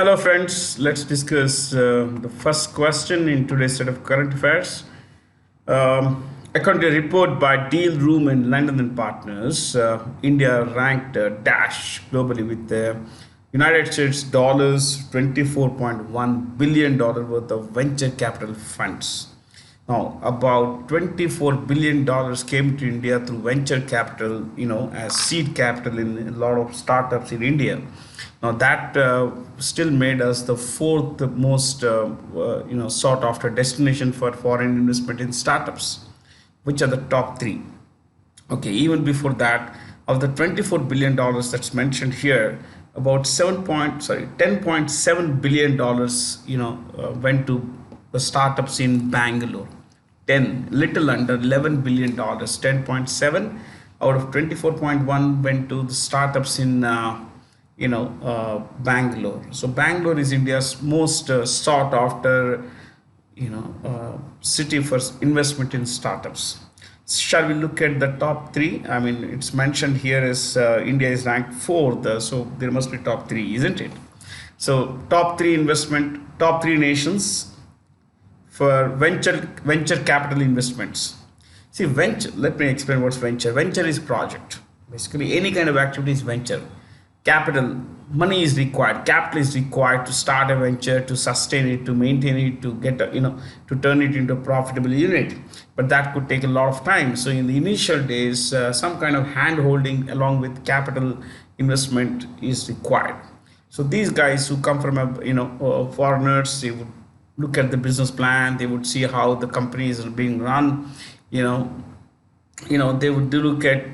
Hello, friends. Let's discuss the first question in today's set of current affairs. According to a report by Deal Room and London and Partners, India ranked dash globally with the United States dollars $24.1 billion worth of venture capital funds. Now, about $24 billion came to India through venture capital, as seed capital in a lot of startups in India. Now, that still made us the fourth most, sought after destination for foreign investment in startups, which are the top three. Okay, even before that, of the $24 billion that's mentioned here, about 10.7 billion dollars, went to the startups in Bangalore. 10, little under $11 billion. 10.7 out of 24.1 went to the startups in Bangalore. So Bangalore is India's most sought after city for investment in startups. Shall we look at the top three? I mean, it's mentioned here as India is ranked fourth, so there must be top three, isn't it? So top three nations for venture capital investments. See, venture. Let me explain what's venture. Venture is project. Basically, any kind of activity is venture. Capital, money is required. Capital is required to start a venture, to sustain it, to maintain it, to get to turn it into a profitable unit. But that could take a lot of time. So in the initial days, some kind of hand holding along with capital investment is required. So these guys who come from foreigners, they would look at the business plan. They would see how the companies are being run. They would look at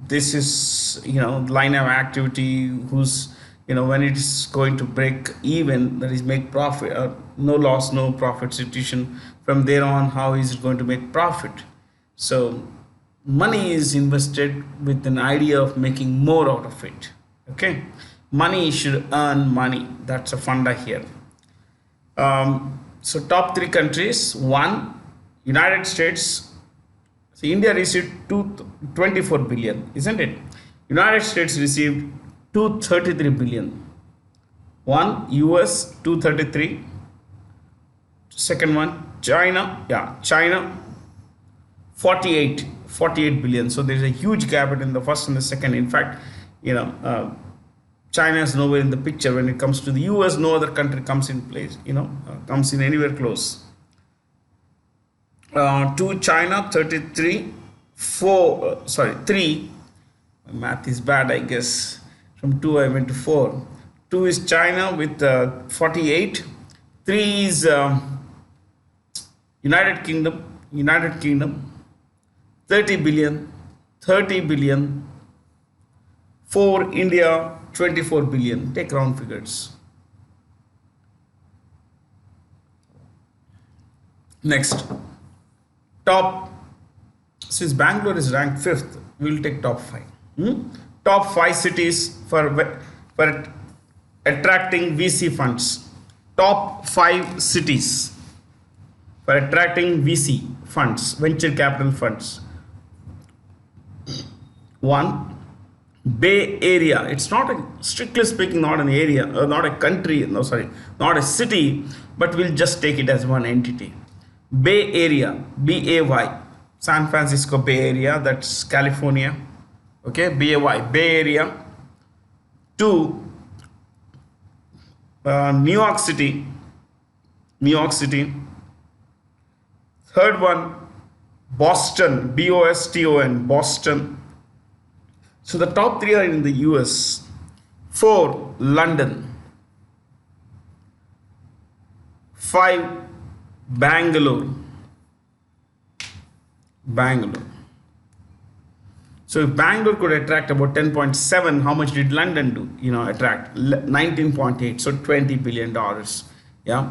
this is line of activity who's when it's going to break even, that is make profit, no loss no profit situation. From there on, how is it going to make profit? So money is invested with an idea of making more out of it. Okay, money should earn money. That's a funda here. So top three countries. One, United States. So India received 24 billion, isn't it? United States received 233 billion. One, US 233. Second one, China. Yeah, China 48 billion. So there's a huge gap between the first and the second. In fact, China is nowhere in the picture when it comes to the US. No other country comes in place. Comes in anywhere close. To China 33, 3. My math is bad, I guess. From 2 I went to 4. 2 is China with 48. 3 is United Kingdom 30 billion. 4, India 24 billion. Take round figures. Next, top, since Bangalore is ranked 5th, we will take top 5. Top 5 cities for attracting VC funds. Top 5 cities for attracting VC funds, venture capital funds. 1, Bay Area. It's not strictly speaking, not an area, not a country, not a city, but we'll just take it as one entity. Bay Area, BAY, San Francisco Bay Area, that's California. Okay, BAY, Bay Area. 2, New York City. Third one, Boston, BOSTON, Boston. So the top 3 are in the US. 4, London. 5, Bangalore. So if Bangalore could attract about 10.7, how much did London do? Attract 19.8, so $20 billion. Yeah.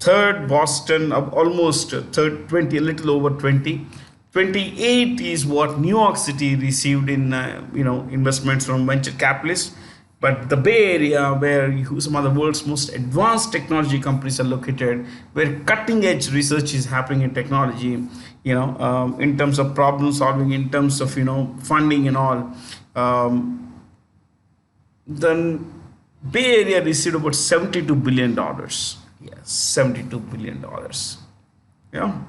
Third, Boston, almost third, 20, a little over 20. 28 is what New York City received in investments from venture capitalists. But the Bay Area, where some of the world's most advanced technology companies are located, where cutting edge research is happening in technology, in terms of problem solving, in terms of funding and all, then Bay Area received about $72 billion. Yes, $72 billion. Yeah.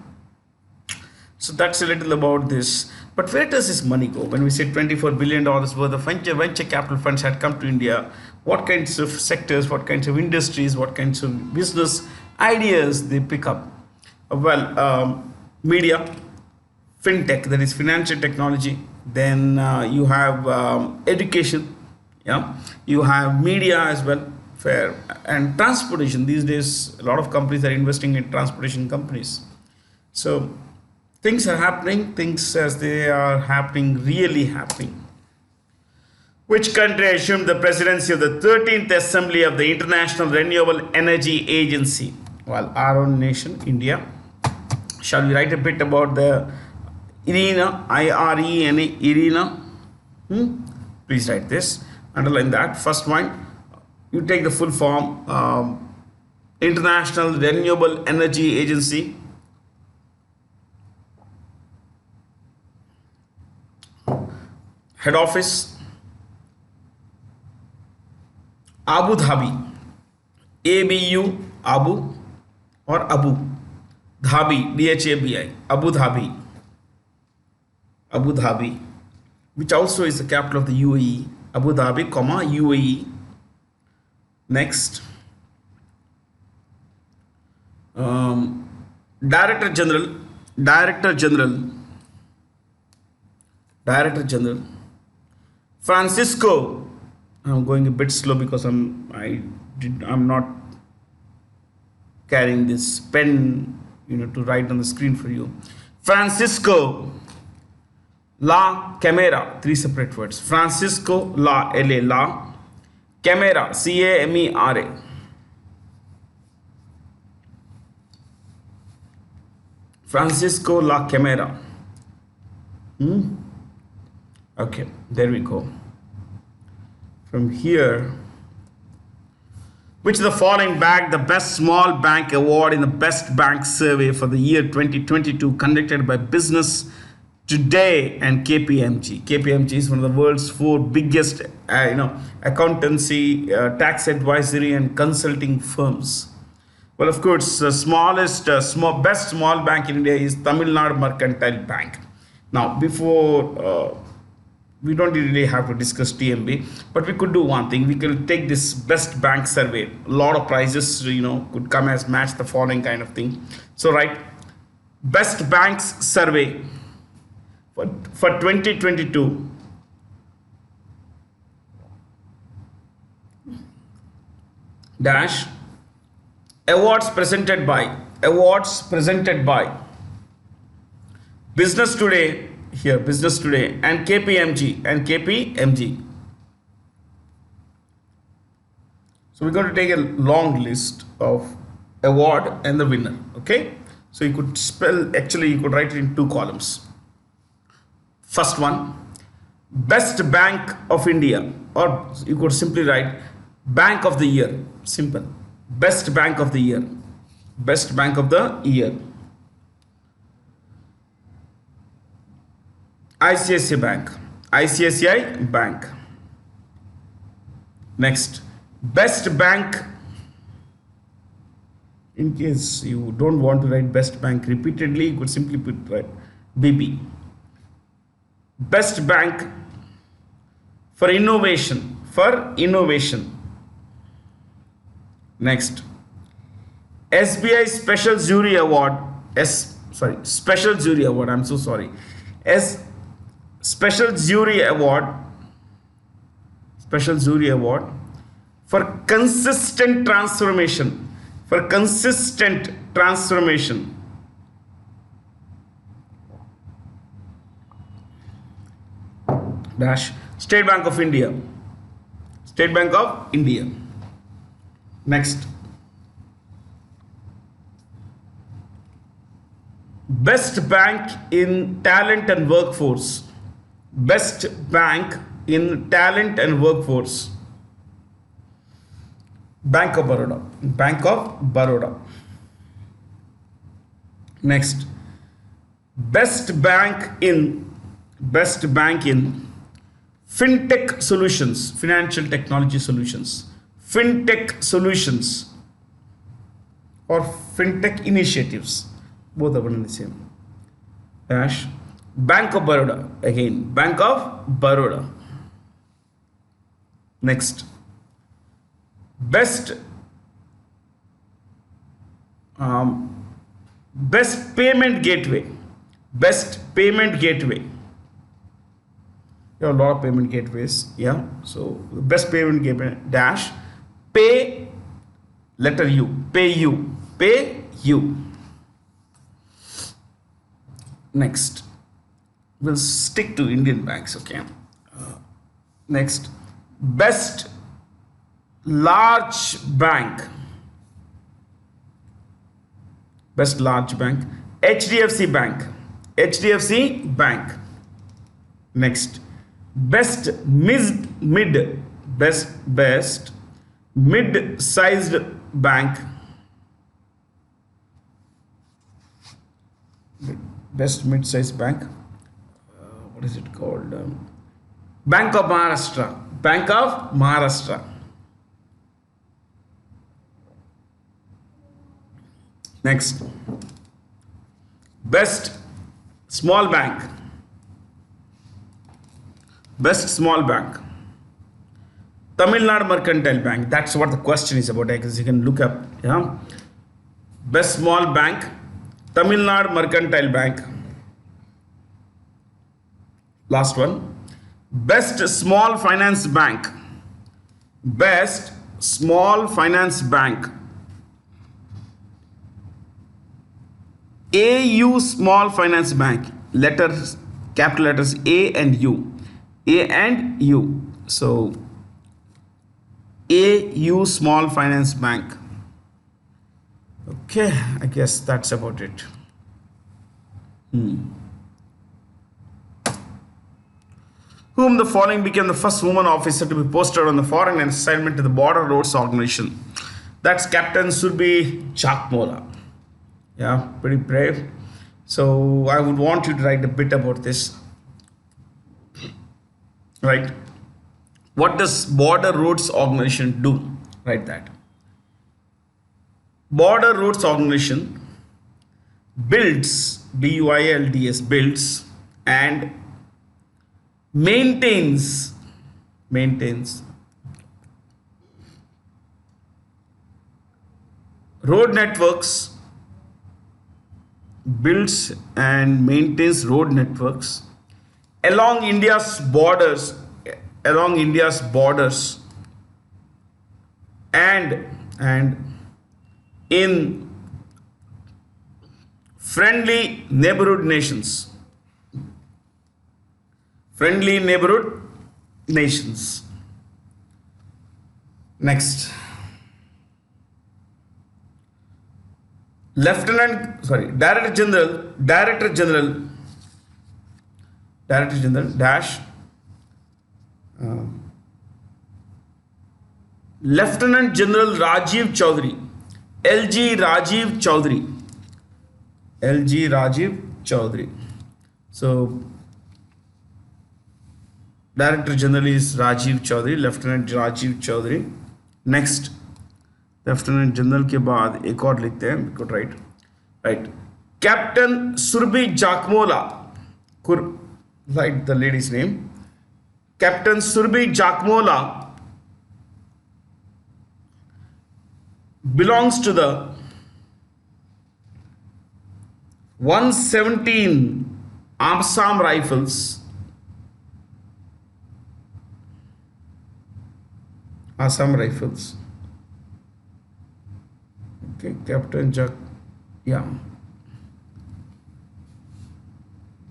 So that's a little about this. But where does this money go? When we say $24 billion worth of venture capital funds had come to India, what kinds of sectors, what kinds of industries, what kinds of business ideas they pick up? Media, fintech, that is financial technology. Then you have education, yeah. You have media as well, fair, and transportation. These days, a lot of companies are investing in transportation companies. So things are happening, things as they are happening, really happening. Which country assumed the presidency of the 13th Assembly of the International Renewable Energy Agency? Well, our own nation, India. Shall we write a bit about the IRENA, IRENA, IRENA? Please write this, underline that. First one, you take the full form, International Renewable Energy Agency. Head office, Abu Dhabi, ABU, Abu, or Abu Dhabi, DHABI, Abu Dhabi, Abu Dhabi, which also is the capital of the UAE, Abu Dhabi, comma, UAE. Next, Director General, Director General, Director General, Francisco. I'm going a bit slow because I'm not carrying this pen, to write on the screen for you. Francisco La Camera, three separate words. Francisco La, L-A, La Camera, C-A-M-E-R-A. Francisco La Camera. Okay, there we go. From here, which of the following bagged the Best Small Bank Award in the Best Bank Survey for the year 2022 conducted by Business Today and KPMG? KPMG is one of the world's four biggest, accountancy, tax advisory, and consulting firms. Well, of course, the best small bank in India is Tamil Nadu Mercantile Bank. Now, before we don't really have to discuss TMB, but we could do one thing. We could take this best bank survey. A lot of prizes, could come as match the following kind of thing. So, right, best banks survey for 2022. Dash awards presented by Business Today. Here, Business Today and KPMG. So we're going to take a long list of award and the winner. Okay, so you could write it in two columns. First one, Best Bank of India, or you could simply write Bank of the Year. Simple. Best Bank of the Year. Best Bank of the Year. ICICI Bank. Next, Best Bank. In case you don't want to write Best Bank repeatedly, you could simply put BB. Best Bank for innovation. Next, SBI Special Jury Award. Special Jury Award. I'm so sorry. Special Jury Award for consistent transformation. Dash State Bank of India. Next, Best Bank in Talent and Workforce. Best Bank in Talent and Workforce. Bank of Baroda. Next, Best Bank in Fintech Solutions, Financial Technology Solutions. fintech solutions or fintech initiatives, both are one and the same. Dash Bank of Baroda, again Bank of Baroda. Next, best um, best payment gateway. Best payment gateway. There are a lot of payment gateways. Yeah, so best payment gateway dash pay letter U, pay you. Next, we'll stick to Indian banks. Okay. Next, best large bank. Best large bank, HDFC Bank. HDFC Bank. Next, best best mid-sized bank. Best mid-sized bank. What is it called? Bank of Maharashtra. Bank of Maharashtra. Next, best small bank. Best small bank, Tamil Nadu Mercantile Bank. That's what the question is about. Because you can look up. Yeah, best small bank, Tamil Nadu Mercantile Bank. Last one, best small finance bank. Best small finance bank, AU Small Finance Bank. Letters, capital letters A and U. A and U. So AU Small Finance Bank. Okay, I guess that's about it. Whom the following became the first woman officer to be posted on the foreign assignment to the Border Roads Organization? That's Captain Surbi Chakmola. Yeah, pretty brave. So I would want you to write a bit about this. Right? What does Border Roads Organization do? Write that. Border Roads Organization builds, BUILDS, builds and maintains road networks, builds and maintains road networks along India's borders and in friendly neighborhood nations. Next, Director General dash Lieutenant General Rajiv Chaudhary, LG Rajiv Chaudhary. So Director General is Rajiv Chaudhary, Lieutenant Rajiv Chaudhary. Next, lieutenant general के बाद एक और लिखते हैं, we could write Captain Surbi Jakmola. Could write the lady's name. Captain Surbi Jakmola belongs to the 117 Assam Rifles. Okay, Captain Jack. Yeah.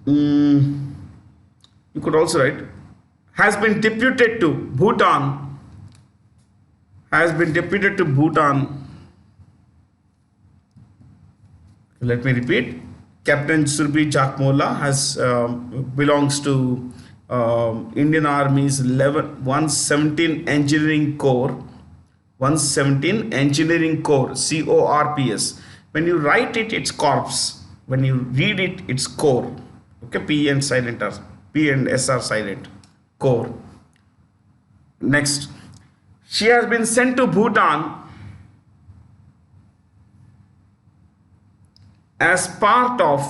You could also write has been deputed to Bhutan. Let me repeat. Captain Surbi Jakmola has belongs to Indian Army's 117 Engineering Corps. 117 Engineering Corps, CORPS. When you write it, it's corps. When you read it, it's core. Okay, P and S are silent. Core. Next, She has been sent to Bhutan as part of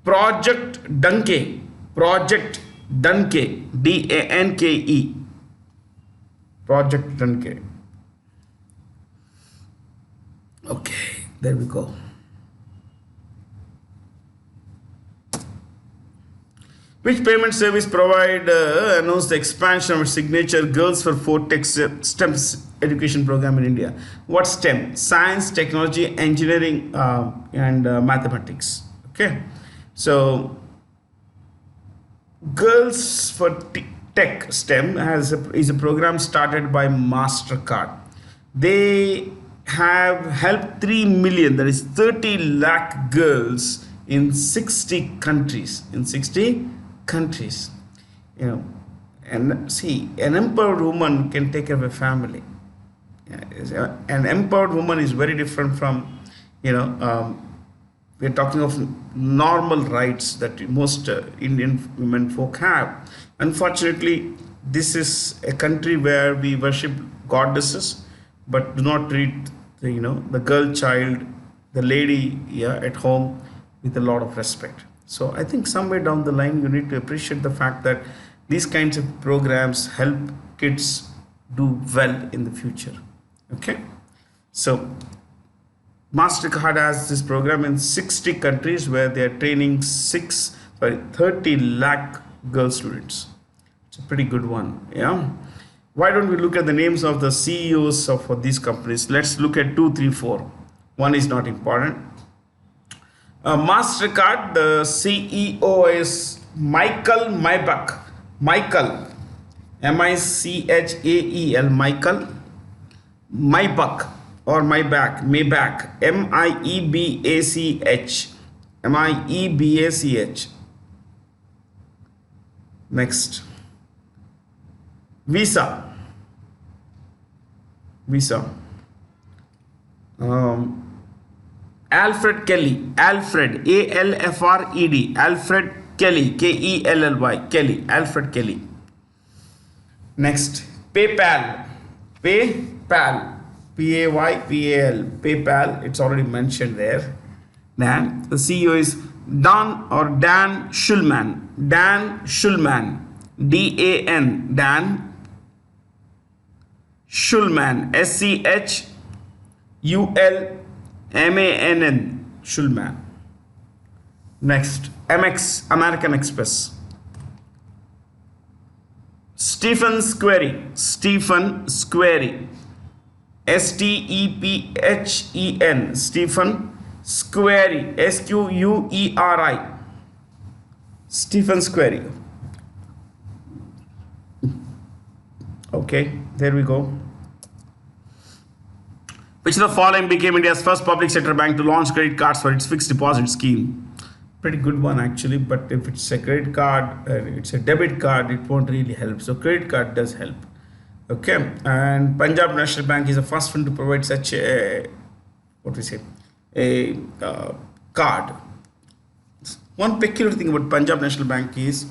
Project Danke. Project Danke. Danke. Project Danke. Okay, there we go. Which payment service provider announced the expansion of its signature Girls for Fortech STEM education program in India? What STEM? Science, technology, engineering, and mathematics. Okay, so Girls for Tech STEM is a program started by MasterCard. They have helped 3 million, that is 30 lakh girls in 60 countries. In 60 countries, you know, and see, an empowered woman can take care of a family. Yeah, an empowered woman is very different from, you know, we're talking of normal rights that most Indian women folk have. Unfortunately, this is a country where we worship goddesses, but do not treat the, you know, the girl child, the lady, yeah, at home with a lot of respect. So I think somewhere down the line, you need to appreciate the fact that these kinds of programs help kids do well in the future. Okay, so MasterCard has this program in 60 countries where they are training 30 lakh girl students. It's a pretty good one. Yeah. Why don't we look at the names of the CEOs of these companies? Let's look at 2, 3, 4. One is not important. MasterCard, the CEO is Michael Maybach. Michael, Michael, Michael Maybach or Maybach, Miebach. Next, Visa. Alfred Kelly, Alfred, Alfred, Alfred Kelly, Kelly, Kelly, Alfred Kelly. Next, PayPal, PayPal, PayPal, it's already mentioned there. Then the CEO is Dan Schulman, Dan, Dan Schulman, SCHULMANN, Schulman. Next, MX, American Express. Stephen Squeri, Stephen Squeri, Stephen Squeri, SQUERI, Stephen Squeri. Okay, there we go. Which of the following became India's first public sector bank to launch credit cards for its fixed deposit scheme? Pretty good one actually, but if it's a credit card, it's a debit card, it won't really help. So credit card does help. Okay, and Punjab National Bank is the first one to provide such a card. One peculiar thing about Punjab National Bank is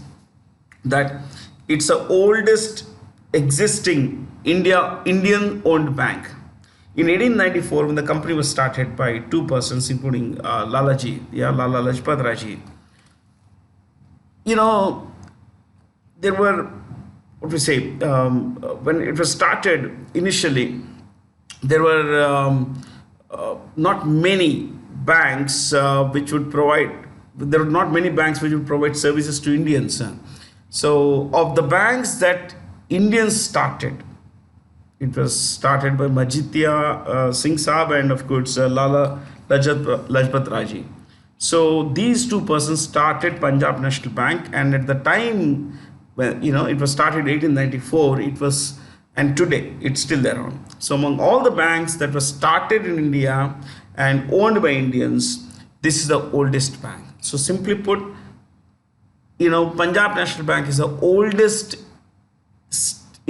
that it's the oldest existing Indian owned bank. In 1894, when the company was started by two persons, including Lala Lajpat Rai, there were, when it was started initially, there were not many banks which would provide, there were not many banks which would provide services to Indians. So, of the banks that Indians started, it was started by Majitya Singh Saab and of course Lala Lajpat Rai. So these two persons started Punjab National Bank, and at the time when it was started in 1894, it was, and today it's still there on. So among all the banks that were started in India and owned by Indians, this is the oldest bank. So simply put, Punjab National Bank is the oldest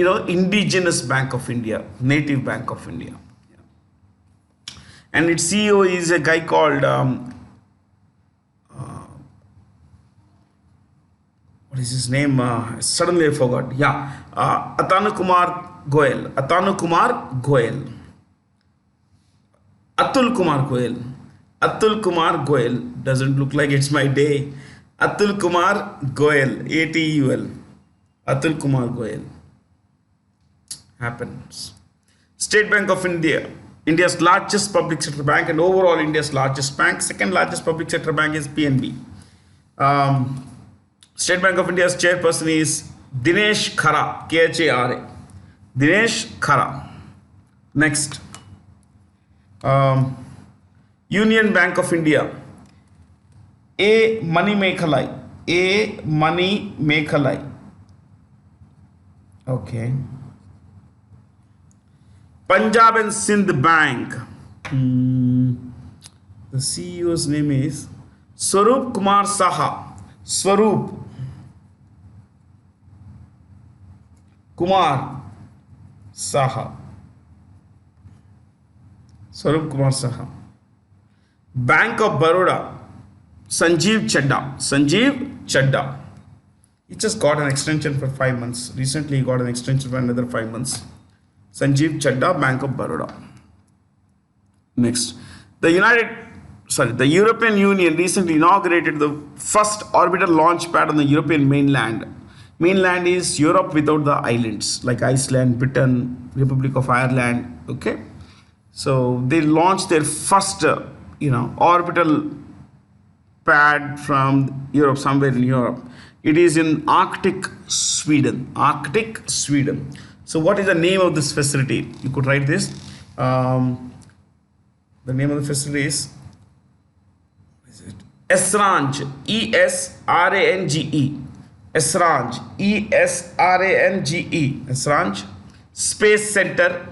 indigenous bank of India, native bank of India. And its CEO is a guy called what is his name? Suddenly I forgot. Yeah, Atanu Kumar Goel. Atanu Kumar Goel. Atul Kumar Goel. Atul Kumar Goel. Doesn't look like it's my day. Atul Kumar Goel. ATUL. Atul Kumar Goel. Happens. State Bank of India. India's largest public sector bank and overall India's largest bank. Second largest public sector bank is PNB. Um, State Bank of India's chairperson is Dinesh Khara, Khara. Dinesh Khara. Next, um, Union Bank of India, A. Money Mekhalai. A. Money Mekhalai. Okay. Punjab and Sindh Bank. The CEO's name is Swaroop Kumar Saha. Swaroop Kumar Saha. Swaroop Kumar Saha. Bank of Baroda, Sanjeev Chadda. Sanjeev Chadda. He just got an extension for 5 months. Recently, he got an extension for another 5 months. Sanjeev Chadda, Bank of Baroda. Next, the European Union recently inaugurated the first orbital launch pad on the European mainland. Mainland is Europe without the islands like Iceland, Britain, Republic of Ireland. Okay, so they launched their first, orbital pad from Europe, somewhere in Europe. It is in Arctic, Sweden. Arctic, Sweden. So, what is the name of this facility? You could write this. The name of the facility is ESRANGE. ESRANGE. ESRANGE. ESRANGE. ESRANGE. Space Center,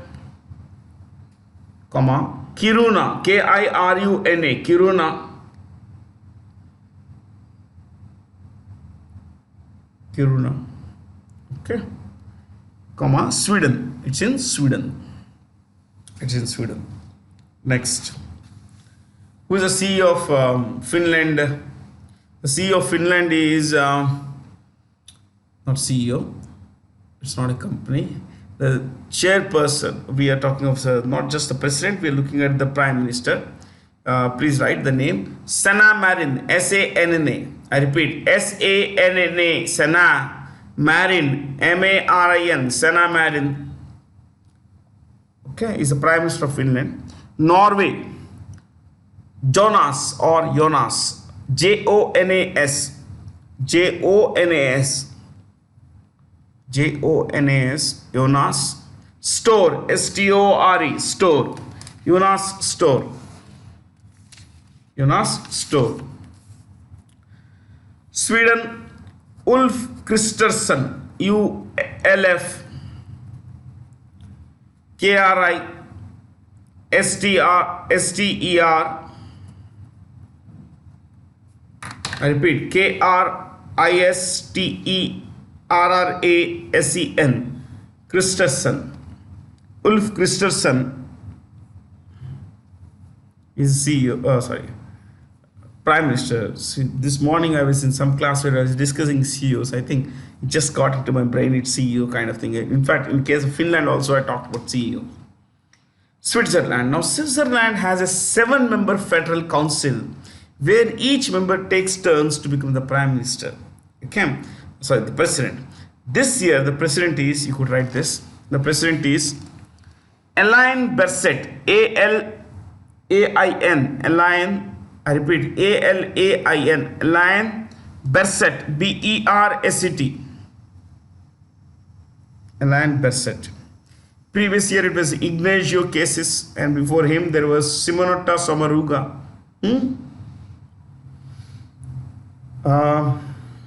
Kiruna. KIRUNA. Kiruna. Kiruna. Okay. Sweden. It's in Sweden. It's in Sweden. Next. Who is the CEO of Finland? The CEO of Finland is not CEO. It's not a company. The chairperson. We are talking of not just the president. We are looking at the prime minister. Please write the name. Sanna Marin. SANNA. I repeat. SANNA. Sanna Marin. MARIN. Sanna Marin. Okay, is the prime minister of Finland. Norway. Jonas or Jonas. JONAS. JONAS. JONAS. Jonas. Store. STORE. Store. Jonas Store. Jonas Store. Sweden. Ulf Kristersson. ULF. KRI. STER. I repeat. KRISTERRASEN. Kristersson. Ulf Kristersson is CEO. Prime Minister. This morning I was in some class where I was discussing CEOs. I think it just got into my brain. It's CEO kind of thing. In fact, in case of Finland also I talked about CEO. Switzerland. Now Switzerland has a 7-member federal council where each member takes turns to become the prime minister. Okay, the president. This year the president is, you could write this, the president is Alain Berset. ALAIN. Alain, I repeat, ALAIN. Alain Berset. BERSET. Alain Berset. Previous year it was Ignacio Cassis, and before him there was Simonetta Sommaruga.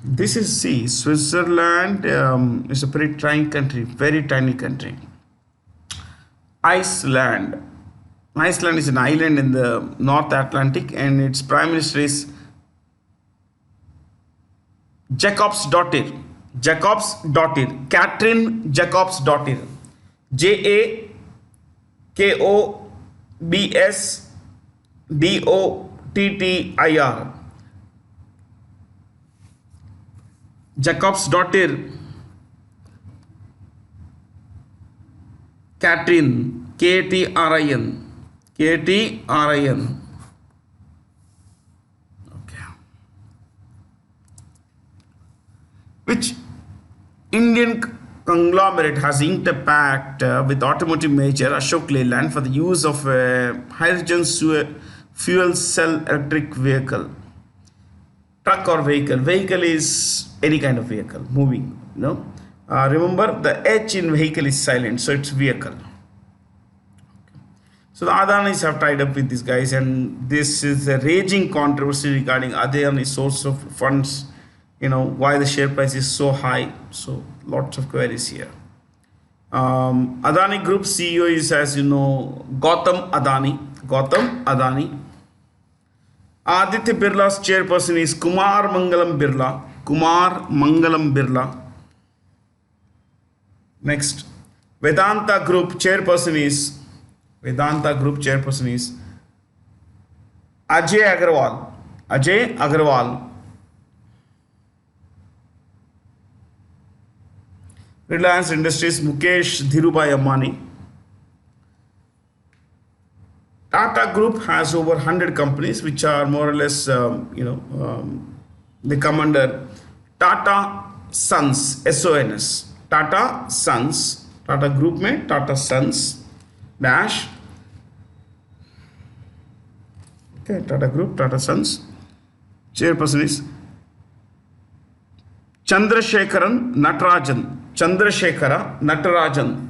This is Switzerland is a very tiny country, very tiny country. Iceland. Iceland is an island in the North Atlantic, and its prime minister is Jakobsdottir. Katrin Jakobsdottir. JAKOBSDOTTIR. Jacob's daughter Katrin, K-T-R-I-N, K-T-R-I-N. Okay. Which Indian conglomerate has inked a pact with automotive major Ashok Leyland for the use of a hydrogen fuel cell electric vehicle, truck or vehicle. Vehicle is any kind of vehicle moving. No, remember the H in vehicle is silent, so it's vehicle. So the Adanis have tied up with these guys, and this is a raging controversy regarding Adani's source of funds. Why the share price is so high. So lots of queries here. Adani Group CEO is, as you know, Gautam Adani. Gautam Adani. Aditya Birla's chairperson is Kumar Mangalam Birla. Kumar Mangalam Birla. Next, Vedanta Group chairperson is Ajay Agarwal. Ajay Agarwal. Reliance Industries Mukesh Dhirubhai Ambani. Tata Group has over 100 companies which are more or less, they come under Tata Sons, SONS. Tata Sons, Tata Group में Tata Sons dash. Okay, Tata Group, Tata Sons. Chairperson is Chandrasekharan Natarajan. Chandrasekhara Natarajan.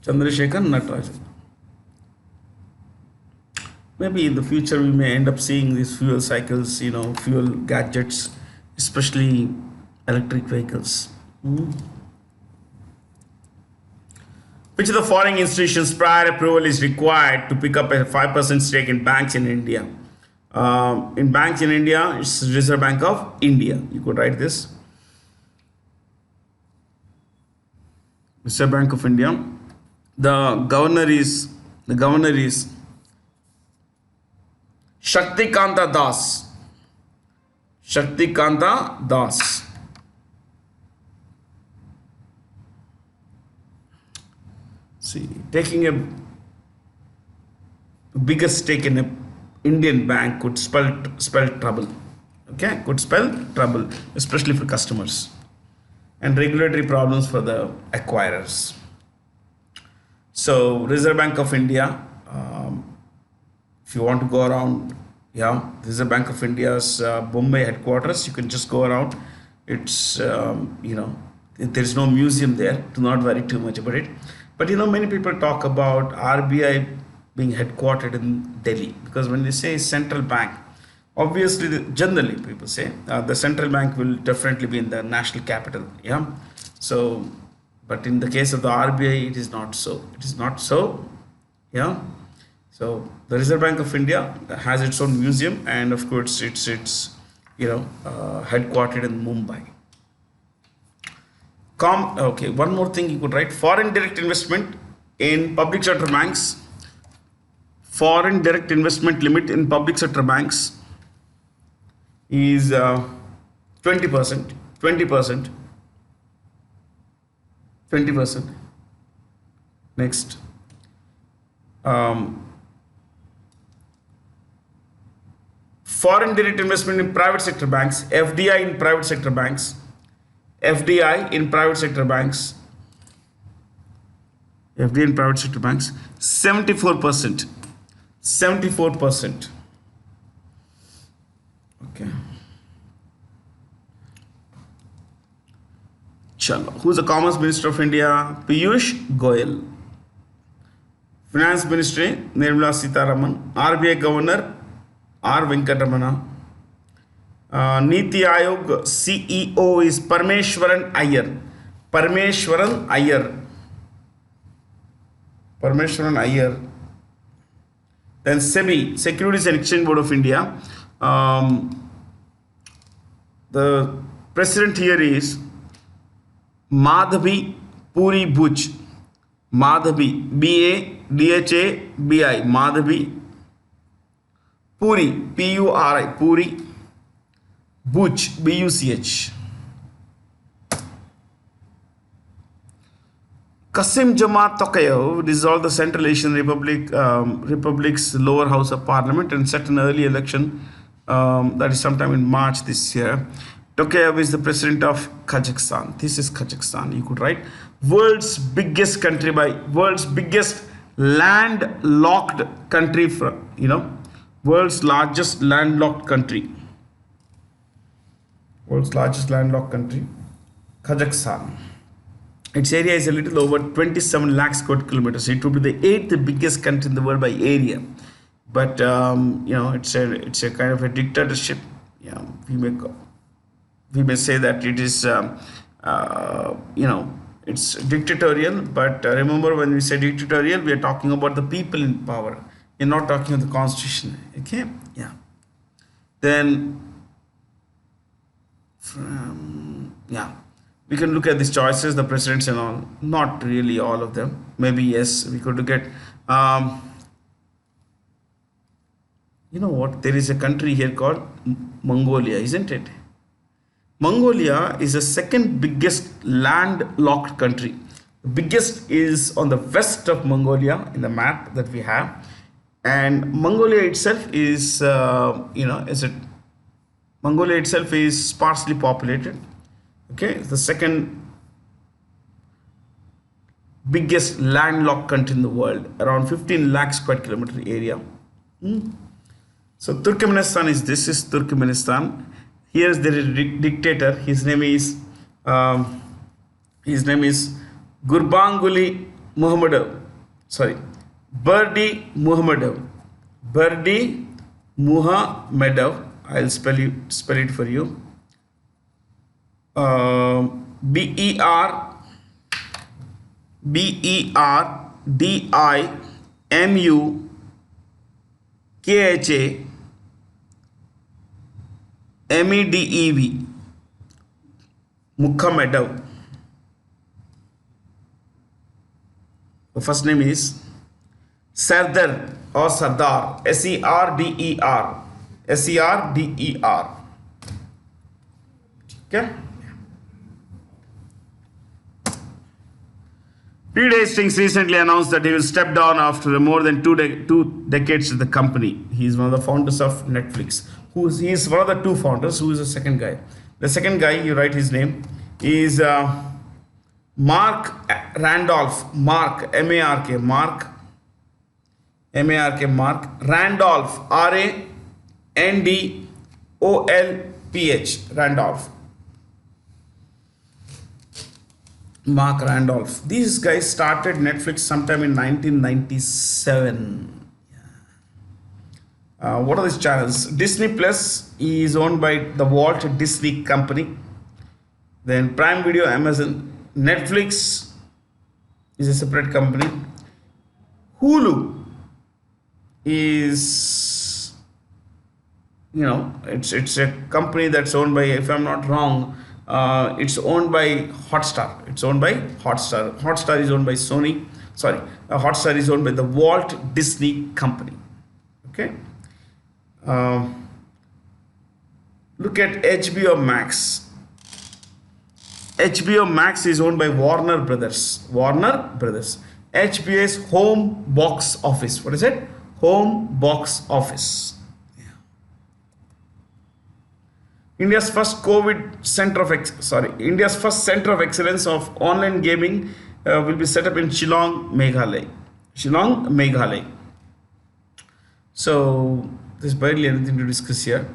Chandrasekhar Natarajan. Maybe in the future we may end up seeing these fuel cycles, fuel gadgets, especially electric vehicles. Which of the following institutions prior approval is required to pick up a 5% stake in banks in India? In banks in India, it's Reserve Bank of India. You could write this. Reserve Bank of India. The governor is Shaktikanta Das. Shaktikanta Das. See, taking a bigger stake in a Indian bank could spell trouble. Okay, could spell trouble, especially for customers, and regulatory problems for the acquirers. So, Reserve Bank of India. If you want to go around, Reserve Bank of India's Bombay headquarters, you can just go around. It's there is no museum there. Do not worry too much about it. But many people talk about RBI being headquartered in Delhi, because when they say central bank, obviously, generally people say the central bank will definitely be in the national capital. Yeah. So, but in the case of the RBI, it is not so. It is not so. Yeah. So the Reserve Bank of India has its own museum, and of course, it's headquartered in Mumbai. Okay, one more thing you could write: foreign direct investment in public sector banks. Foreign direct investment limit in public sector banks is 20%. 20%. 20%. Next. Foreign direct investment in private sector banks, FDI in private sector banks, FDI in private sector banks, FDI in private sector banks, 74%. 74%. Okay. Chalo. Who's the Commerce Minister of India? Piyush Goyal. Finance Ministry, Nirmala Sitharaman. RBI Governor, R. Venkatamana. Niti Ayog CEO is Parmeshwaran Iyer. Parmeshwaran Iyer. Parmeshwaran Iyer. Then SEBI, Securities and Exchange Board of India. The president here is Madhabi Puri Bhuj. Madhabi, B-A-D-H-A-B-I. Madhabi Puri, Puri, Puri. Buch, Buch. Qasim Jamaat Tokayev dissolved the Central Asian Republic's lower house of parliament and set an early election, that is sometime in March this year. Tokayev is the president of Kazakhstan. This is Kazakhstan. You could write world's biggest country by world's biggest landlocked country, world's largest landlocked country. World's largest landlocked country, Kazakhstan. Its area is a little over 27 lakh square kilometers. It would be the eighth biggest country in the world by area, but it's a kind of a dictatorship. Yeah, we may say that it is it's dictatorial. But remember, when we say dictatorial, we are talking about the people in power. We're not talking about the constitution. Okay, yeah. Then we can look at these choices, the presidents and all. Not really all of them. Maybe yes, we could look at. You know what? There is a country here called Mongolia, isn't it? Mongolia is the second biggest landlocked country. The biggest is on the west of Mongolia in the map that we have, and Mongolia itself is, Mongolia itself is sparsely populated. Okay, it's the second biggest landlocked country in the world, around 15 lakh square kilometer area. So Turkmenistan is this is Turkmenistan. Here is the dictator. His name is Gurbanguly Muhammadov. Sorry, Berdi Muhammadov. Berdi Muhammadov. I'll spell it for you. BERDIMUKHAMEDEV. Muhammadov. The first name is Sardar or Sardar. SERDER. SERDER. Okay. Reed Hastings recently announced that he will step down after more than two decades at the company. He is one of the founders of Netflix. He is one of the two founders. Who is the second guy? The second guy, you write his name, is Mark Randolph. Mark, M-A-R-K. Mark Randolph. R-A-N-D-O-L-P-H. Randolph. Mark Randolph. These guys started Netflix sometime in 1997. What are these channels? Disney Plus is owned by the Walt Disney Company. Then Prime Video, Amazon. Netflix is a separate company. Hulu is, it's a company that's owned by, if I'm not wrong, it's owned by Hotstar. Hotstar is owned by Sony. Sorry, Hotstar is owned by the Walt Disney Company. Okay. Look at HBO Max. HBO Max is owned by Warner Brothers. HBO's home box office. What is it? Home box office. India's first center of excellence of online gaming will be set up in Shillong, Meghalaya. So there's barely anything to discuss here.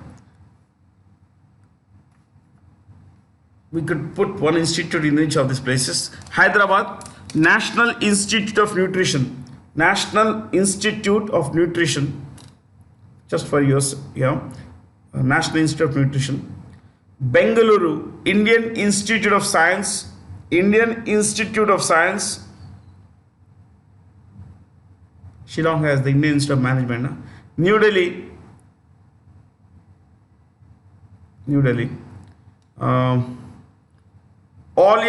We could put one institute in each of these places. Hyderabad, National Institute of Nutrition. National Institute of Nutrition. Just for yours, National Institute of Nutrition. Bengaluru, Indian Institute of Science. Shillong has the Indian Institute of Management. New Delhi. All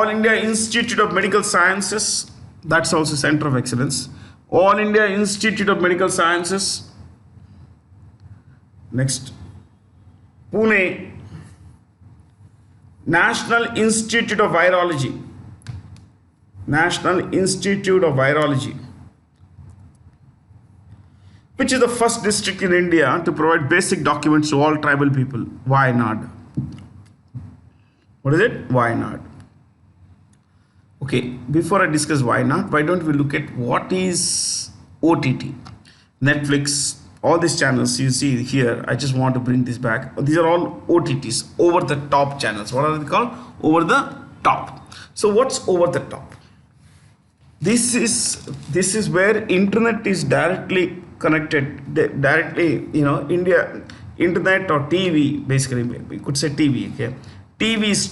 India Institute of Medical Sciences. That's also Center of Excellence. All India Institute of Medical Sciences. Next, Pune, National Institute of Virology. National Institute of Virology, which is the first district in India to provide basic documents to all tribal people. Why not? What is it? Why not? Okay, before I discuss why not, why don't we look at what is OTT? Netflix, all these channels you see here, I just want to bring this back. These are all OTTs, over the top channels. What are they called? Over the top. So what's over the top? This is where internet is directly connected, directly, India, internet or TV, basically we could say TV. Okay, TV is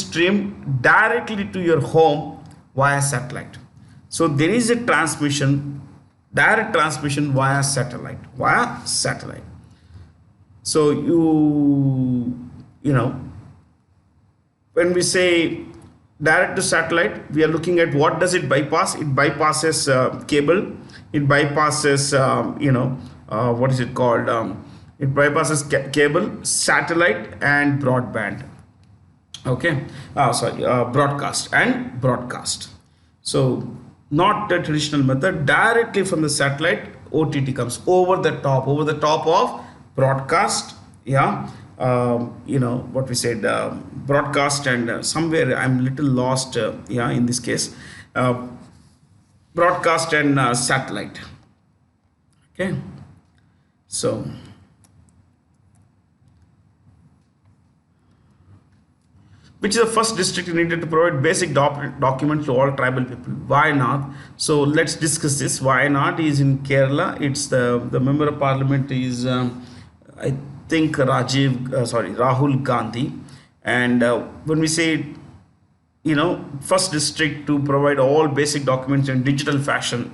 streamed directly to your home via satellite. So there is a transmission, direct transmission via satellite. So when we say direct to satellite, we are looking at what does it bypass. It bypasses cable, it bypasses what is it called, it bypasses cable, satellite and broadband. Okay, broadcast. So not the traditional method, directly from the satellite. OTT comes over the top of broadcast. Yeah, what we said, broadcast, and somewhere I'm little lost, in this case, broadcast and satellite. Okay, so which is the first district in India to provide basic documents to all tribal people. Why not? So let's discuss this. Why not is in Kerala. It's the member of parliament is I think Rahul Gandhi. And when we say first district to provide all basic documents in digital fashion,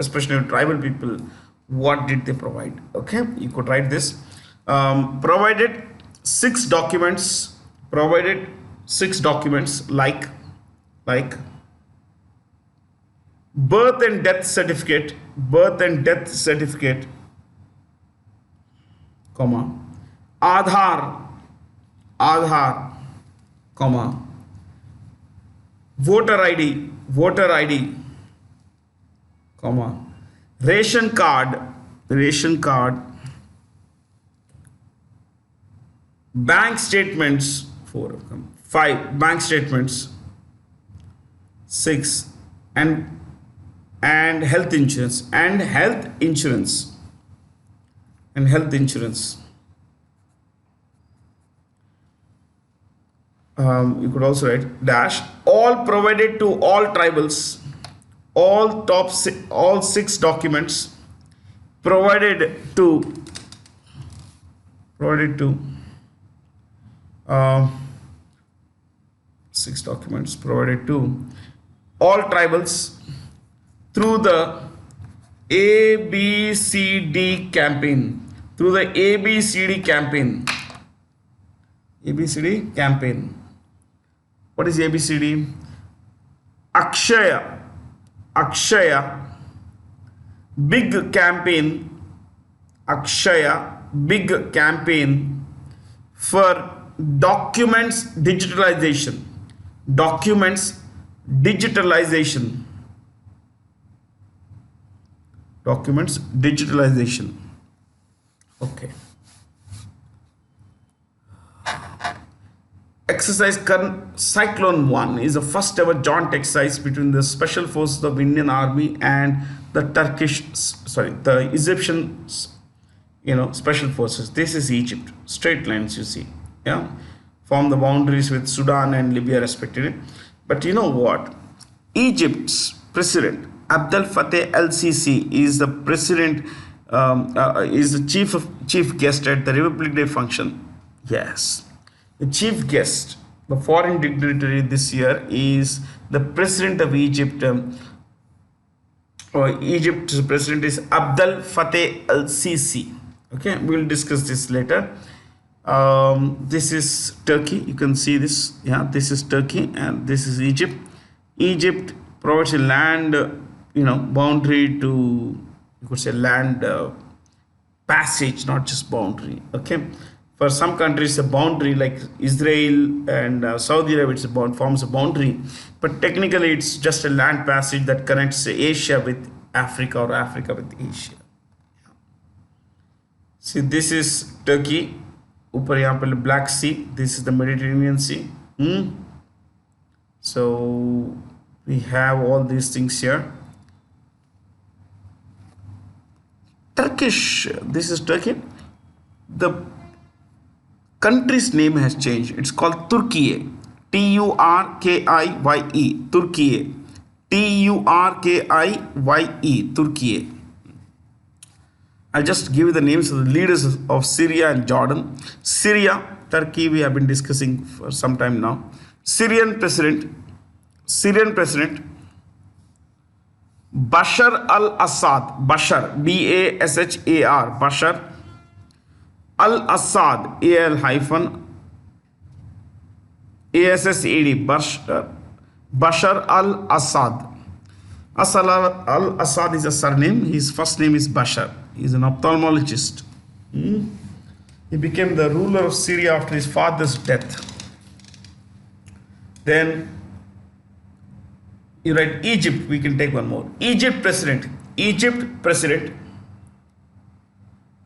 especially to tribal people, what did they provide? Okay, you could write this. Provided six documents like birth and death certificate, comma, Aadhaar, comma, voter ID, comma, ration card, bank statements, 4, 5 bank statements, 6, and health insurance, you could also write dash, all provided to all tribals, all 6 documents provided to uh, 6 documents provided to all tribals through the ABCD campaign. ABCD campaign. What is ABCD? Akshaya, big campaign. Big campaign for documents digitalization. Okay. Exercise Cyclone 1 is the first ever joint exercise between the Special Forces of Indian Army and the Egyptian, Special Forces. This is Egypt. Straight lines, you see. Yeah, form the boundaries with Sudan and Libya respectively. But you know what? Egypt's president Abdel Fattah el-Sisi is the president, is the chief guest at the Republic Day function. Yes. The chief guest, the foreign dignitary this year, is the president of Egypt. Egypt's president is Abdel Fattah el-Sisi. Okay, we will discuss this later. This is Turkey. You can see this. Yeah, this is Turkey, and this is Egypt. Egypt provides a land, boundary to, you could say, land passage, not just boundary. Okay, for some countries, a boundary like Israel and Saudi Arabia, forms a boundary, but technically, it's just a land passage that connects Asia with Africa or Africa with Asia. See, this is Turkey, ऊपर यहाँ पे Black Sea. This is the Mediterranean Sea. So we have all these things here. Turkish. This is Turkey. The country's name has changed. It's called Turkiye. Turkiye. Turkiye. Turkiye. Turkiye. I'll just give you the names of the leaders of Syria and Jordan. Syria, Turkey, we have been discussing for some time now. Syrian President Bashar al-Assad. Bashar, Bashar. Bashar al-Assad, AL-ASSAD. Bashar al-Assad. Al-Assad is a surname. His first name is Bashar. He is an ophthalmologist. He became the ruler of Syria after his father's death. Then you write Egypt. We can take one more. Egypt President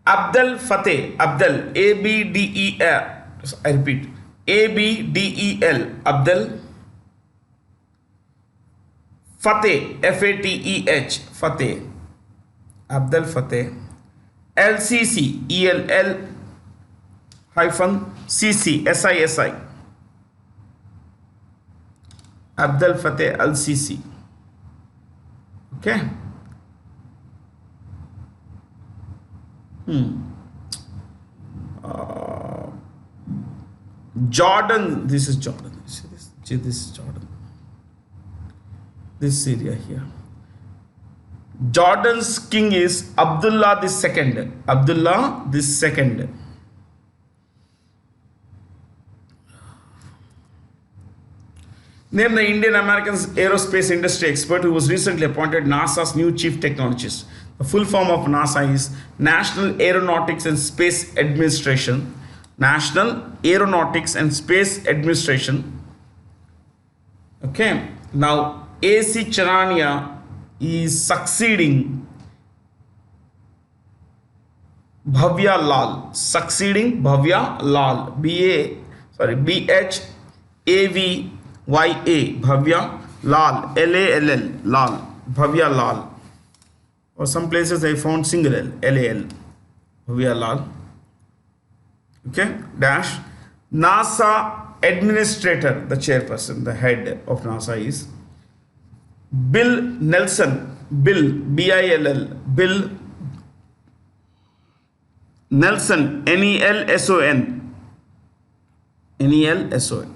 Abdel Fattah. Abdel, Abdel. I repeat, Abdel. Abdel Fattah, Fateh. Fattah. Abdel Fattah. LCC, ELL hyphen CC, SISI. Abdel Fattah al-Sisi. Okay. Jordan. This is Jordan. This is Jordan. This area here. Jordan's king is Abdullah II. Abdullah II. Name the Indian American aerospace industry expert who was recently appointed NASA's new chief technologist. The full form of NASA is National Aeronautics and Space Administration. National Aeronautics and Space Administration. Okay. Now, A.C. Charania is succeeding Bhavya Lal. Succeeding Bhavya Lal. BHAVYA. Bhavya Lal. LALL. Lal. Bhavya Lal. Or some places I found single L. LAL. Bhavya Lal. Okay. Dash. NASA Administrator, the chairperson, the head of NASA is Bill Nelson. Bill, BILL. Bill Nelson, NELSON. NELSON.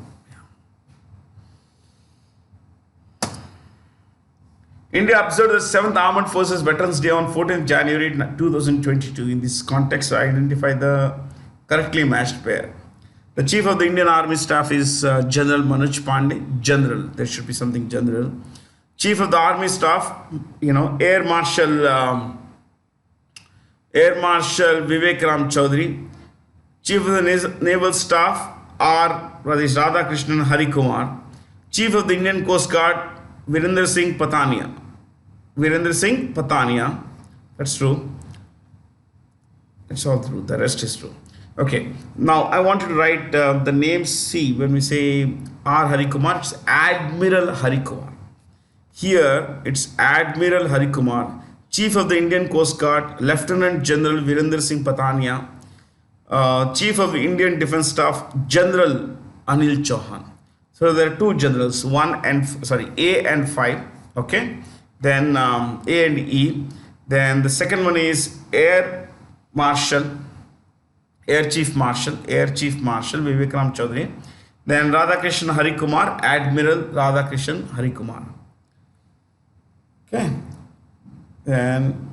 India observed the 7th Armed Forces Veterans Day on 14th January 2022. In this context, I identify the correctly matched pair. The Chief of the Indian Army Staff is General Manoj Pandey. General, there should be something general. Chief of the Army Staff, Air Marshal Vivek Ram Chaudhary. Chief of the Naval Staff Radhakrishnan Harikumar. Chief of the Indian Coast Guard Virender Singh Patania. That's true. It's all true. The rest is true. Okay. Now I want you to write the name C. When we say R Harikumar, it's Admiral Harikumar. Here it's Admiral Harikumar, Chief of the Indian Coast Guard, Lieutenant General Virender Singh Patania, Chief of the Indian Defence Staff, General Anil Chauhan. So there are two generals, A and 5. Okay. Then A and E. Then the second one is Air Chief Marshal Vivek Ram Chaudhary. Then Radhakrishnan Harikumar, Admiral Radhakrishnan Harikumar. Okay. Then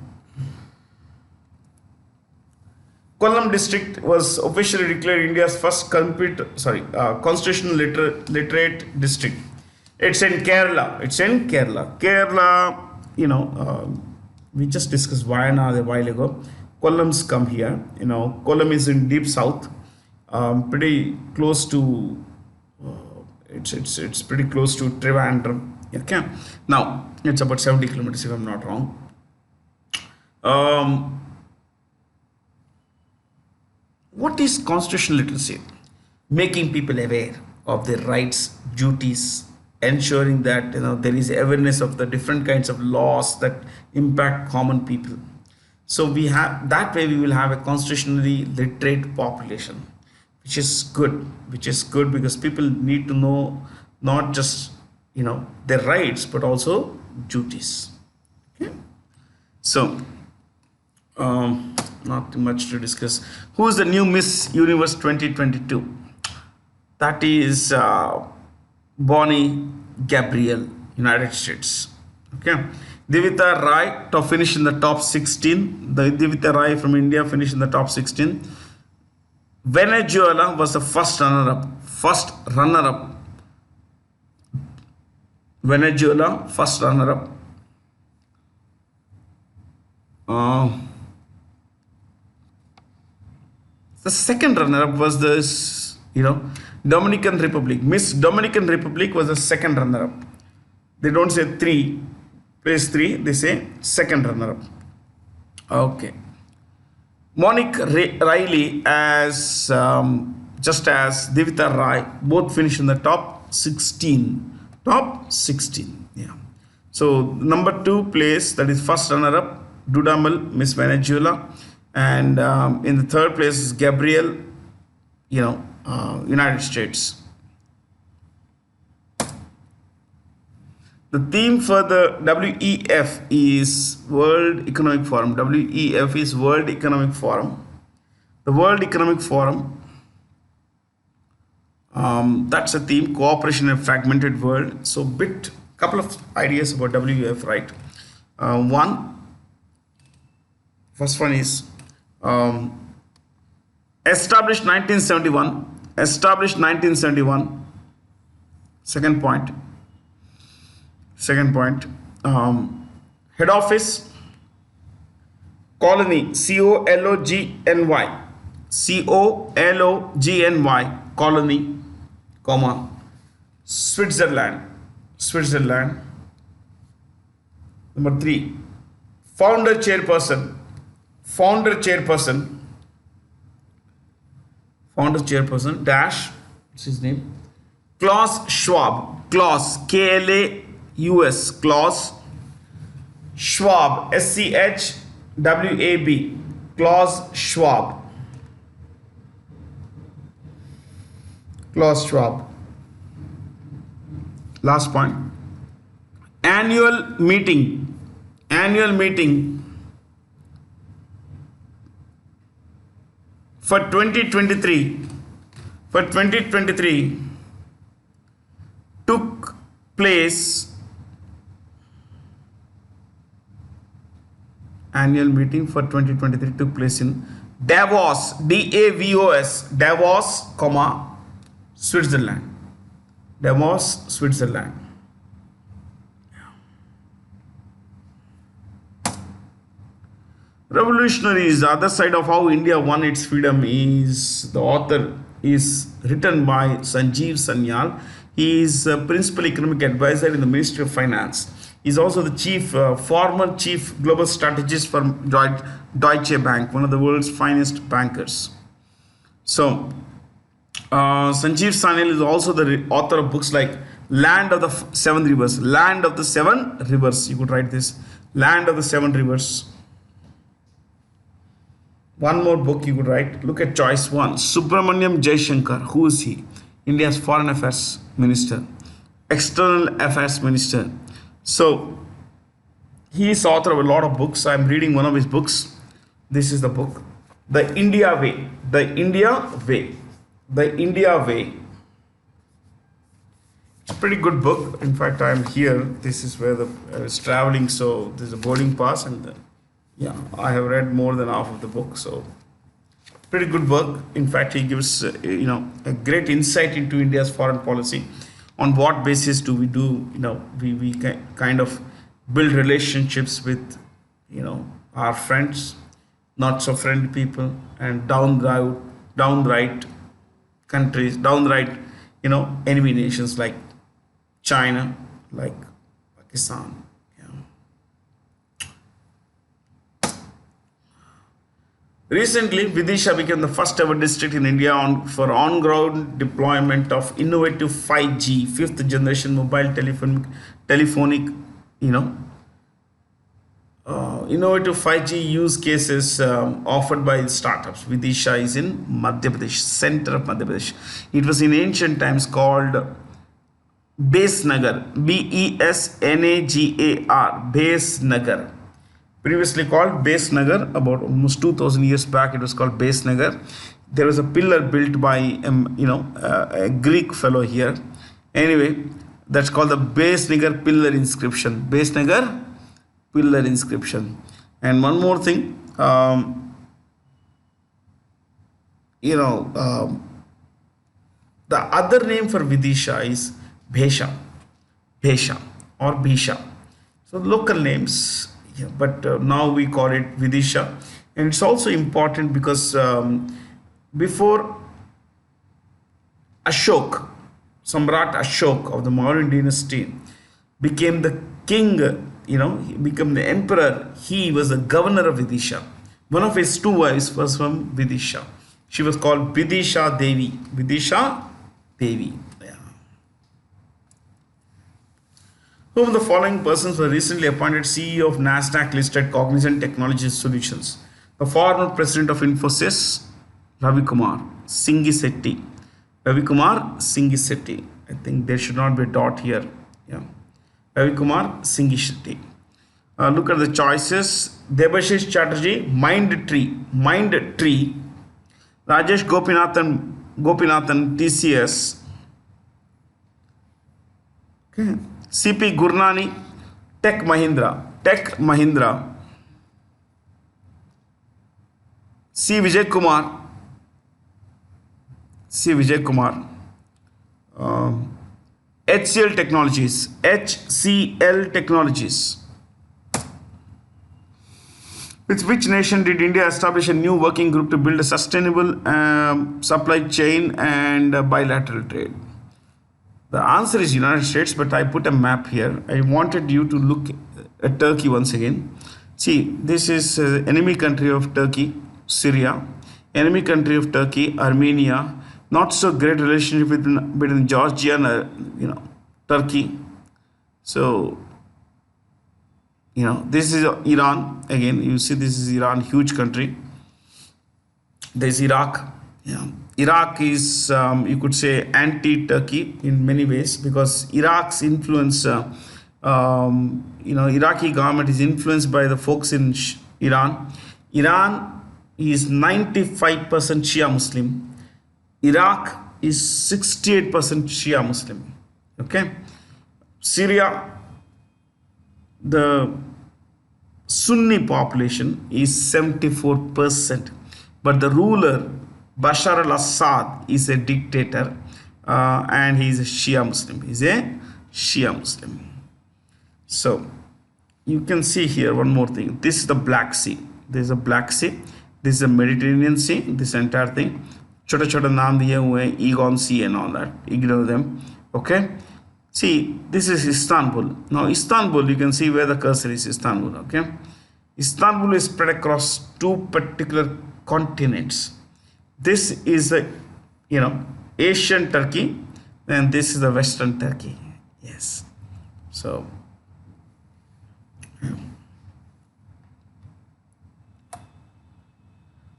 Kollam district was officially declared India's first constitutional literate district. It's in Kerala. Kerala, we just discussed Wayanad a while ago. columns come here. Column is in deep south, pretty close to it's pretty close to Trivandrum. Okay, now it's about 70 kilometers if I'm not wrong. um, what is constitutional literacy? Making people aware of their rights, duties, ensuring that there is awareness of the different kinds of laws that impact common people. So we have that way we will have a constitutionally literate population, which is good because people need to know not just their rights but also duties. Okay, so not too much to discuss. Who is the new Miss Universe 2022? That is Bonnie Gabriel, United States. Okay, Divita Rai to finish in the top 16. The Divita Rai from India finished in the top 16. Venezuela was the first runner-up. Venezuela, first runner-up. The second runner-up was this, Dominican Republic. Miss Dominican Republic was the second runner-up. They don't say place three, they say second runner-up. Okay. Monique Riley as just as Divita Rai both finished in the top 16. Top 16. Yeah. So number 2 place, that is first runner-up, Dudamel, Miss Venezuela, and in the third place is Gabriel, United States. The theme for the WEF is World Economic Forum. WEF is World Economic Forum. The World Economic Forum, that's a theme, cooperation in a fragmented world. So couple of ideas about WEF, right? First one is established 1971. Established 1971. Second point. Head office, colony, COLOGNY. COLOGNY, colony, comma, Switzerland. Number 3, founder chairperson, dash, what's his name? Klaus Schwab, Klaus, Klaus Schwab, SCHWAB, Klaus Schwab. Last point. Annual meeting for 2023 took place. Annual meeting for 2023 took place in Davos, DAVOS, Davos, Switzerland. Davos, Switzerland. Revolutionary is the other side of how India won its freedom. The author is written by Sanjeev Sanyal. He is a principal economic advisor in the Ministry of Finance. He is also the former chief global strategist for Deutsche Bank, one of the world's finest bankers. So, Sanjeev Sanyal is also the author of books like Land of the Seven Rivers. You could write this. Land of the Seven Rivers. One more book you could write. Look at choice 1. Subramaniam Jaishankar. Who is he? India's Foreign Affairs Minister. External Affairs Minister. So, he is author of a lot of books. I am reading one of his books. This is the book. The India Way. It's a pretty good book. In fact, I am here. This is where I was traveling. So, there's a boarding pass and I have read more than half of the book, so pretty good book. In fact, he gives a great insight into India's foreign policy. On what basis do we do? We kind of build relationships with our friends, not so friendly people, and downright countries, downright, enemy nations like China, like Pakistan. Yeah. Recently, Vidisha became the first ever district in India for on-ground deployment of innovative 5G, fifth generation mobile telephonic, you know, innovative 5G use cases offered by startups. Vidisha is in Madhya Pradesh, center of Madhya Pradesh. It was in ancient times called Besnagar, Besnagar, Besnagar. Previously called Besnagar, about almost 2000 years back, it was called Besnagar. There was a pillar built by, a Greek fellow here. Anyway, that's called the Besnagar pillar inscription. Besnagar pillar inscription. And one more thing, you know, the other name for Vidisha is Bhesha, Bhesha or Bhisha. So local names, yeah, but now we call it Vidisha, and it's also important because before Ashok, Samrat Ashok of the Mauryan dynasty became the king, he became the emperor. He was the governor of Vidisha. One of his two wives was from Vidisha. She was called Vidisha Devi. Vidisha Devi. Yeah. Whom the following persons were recently appointed CEO of Nasdaq listed Cognizant Technology Solutions. The former president of Infosys, Ravi Kumar Singhi Setti. Ravi Kumar Singhi Setti. I think there should not be a dot here. Yeah. Ravi Kumar Singhi Setti. Look at the choices. Debashish Chatterjee, Mind Tree. Rajesh Gopinathan, TCS. Okay. CP Gurnani, Tech Mahindra. C Vijay Kumar. HCL Technologies. With which nation did India establish a new working group to build a sustainable supply chain and bilateral trade? The answer is United States, but I put a map here. I wanted you to look at Turkey once again. See, this is enemy country of Turkey, Syria, enemy country of Turkey, Armenia. Not so great relationship between Georgia and Turkey. So this is Iran. Again, you see, this is Iran, huge country. There's Iraq. Yeah. Iraq is, you could say, anti-Turkey in many ways, because Iraq's influence, Iraqi government is influenced by the folks in Iran. Iran is 95% Shia Muslim. Iraq is 68% Shia Muslim. Okay. Syria, the Sunni population is 74%, but the ruler Bashar al-Assad is a dictator, and he is a Shia Muslim. So you can see here one more thing. This is the Black Sea. There is a Black Sea. This is a Mediterranean Sea. This entire thing. Chota chota naam diye hue, Egon Sea and all that. Ignore them. Okay. See, this is Istanbul. Now, Istanbul, you can see where the cursor is, Istanbul, okay? Istanbul is spread across two particular continents. This is the, Asian Turkey, and this is the Western Turkey. Yes. So,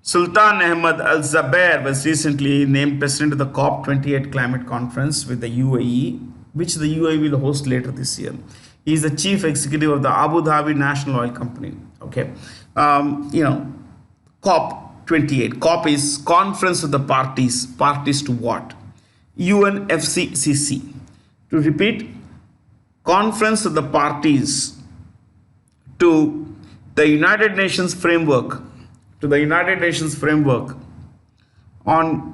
Sultan Ahmad Al Zaber was recently named president of the COP28 climate conference with the UAE, which the UAE will host later this year. He is the chief executive of the Abu Dhabi National Oil Company. Okay, COP28. COP is Conference of the Parties. Parties to what? UNFCCC. To repeat, Conference of the Parties to the United Nations framework. On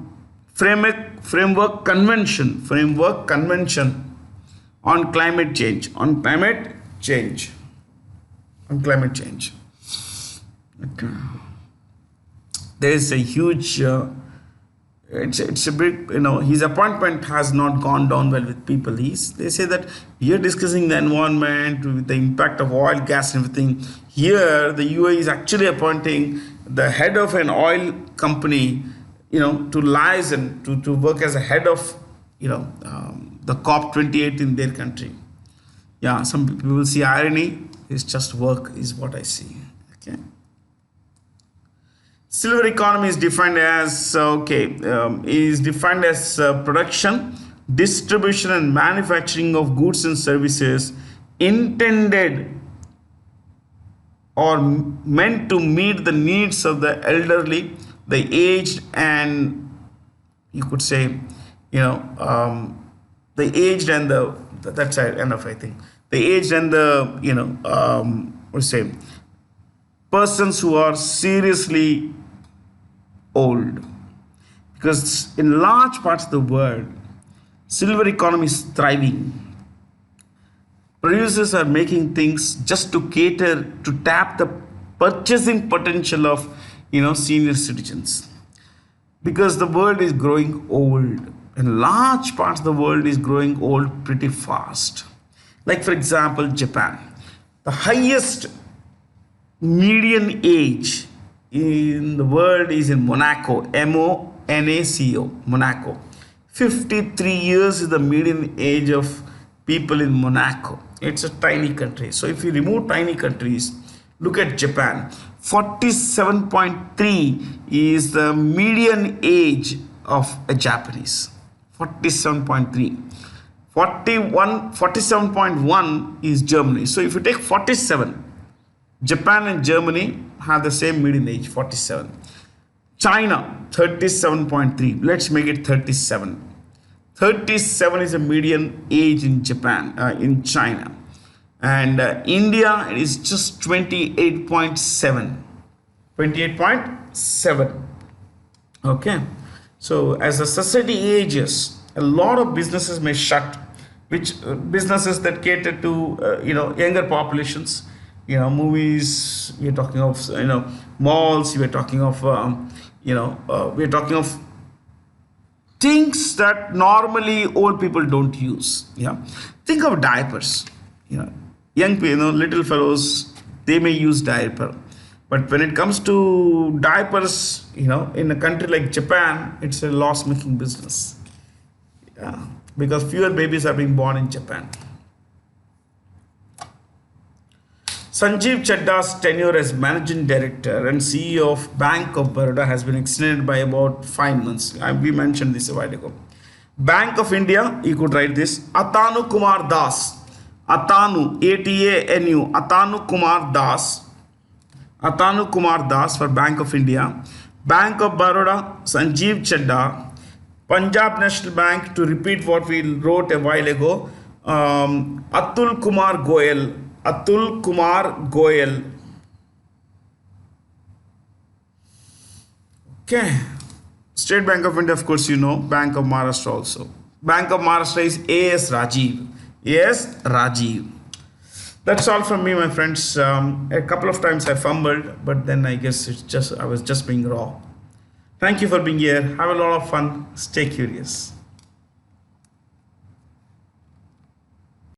framework convention on climate change. Okay. there is a huge it's a big, his appointment has not gone down well with people. They say that you're discussing the environment with the impact of oil, gas, and everything. Here the UAE is actually appointing the head of an oil company, to liaison, to work as a head of, the COP 28 in their country. Yeah, some people will see irony. It's just work, is what I see. Okay. Silver economy is defined as production, distribution, and manufacturing of goods and services intended or meant to meet the needs of the elderly, the aged, and you could say, the aged and the that's enough, I think. The aged and the what to say, persons who are seriously old, because in large parts of the world silver economy is thriving. Producers are making things just to cater to tap the purchasing potential of senior citizens, because the world is growing old, and large parts of the world is growing old pretty fast. Like for example, Japan, the highest median age in the world is in Monaco, Monaco. Monaco. 53 years is the median age of people in Monaco. It's a tiny country. So if you remove tiny countries, look at Japan. 47.3 is the median age of a Japanese. 47.3. 47.1 is Germany. So if you take 47, Japan and Germany have the same median age, 47. China, 37.3. Let's make it 37. 37 is a median age in Japan, in China. And India is just 28.7. 28.7. Okay. So as the society ages, a lot of businesses may shut, which businesses that cater to younger populations, movies, we're talking of malls, we're talking of we're talking of things that normally old people don't use. Yeah, think of diapers. Young people, little fellows, they may use diaper, but when it comes to diapers, in a country like Japan, it's a loss-making business. Yeah, because fewer babies are being born in Japan. Sanjeev Chadda's tenure as managing director and CEO of Bank of Baroda has been extended by about 5 months. We mentioned this a while ago. Bank of India, you could write this, Atanu Kumar Das. Atanu, A-T-A-N-U, Atanu Kumar Das. Atanu Kumar Das for Bank of India. Bank of Baroda, Sanjeev Chadda. Punjab National Bank, to repeat what we wrote a while ago, Atul Kumar Goyal. Atul Kumar Goyal. Okay. State Bank of India, of course, Bank of Maharashtra also. Bank of Maharashtra is A.S. Rajiv. A.S. Rajiv. That's all from me, my friends. A couple of times I fumbled, but then I guess I was just being raw. Thank you for being here. Have a lot of fun. Stay curious.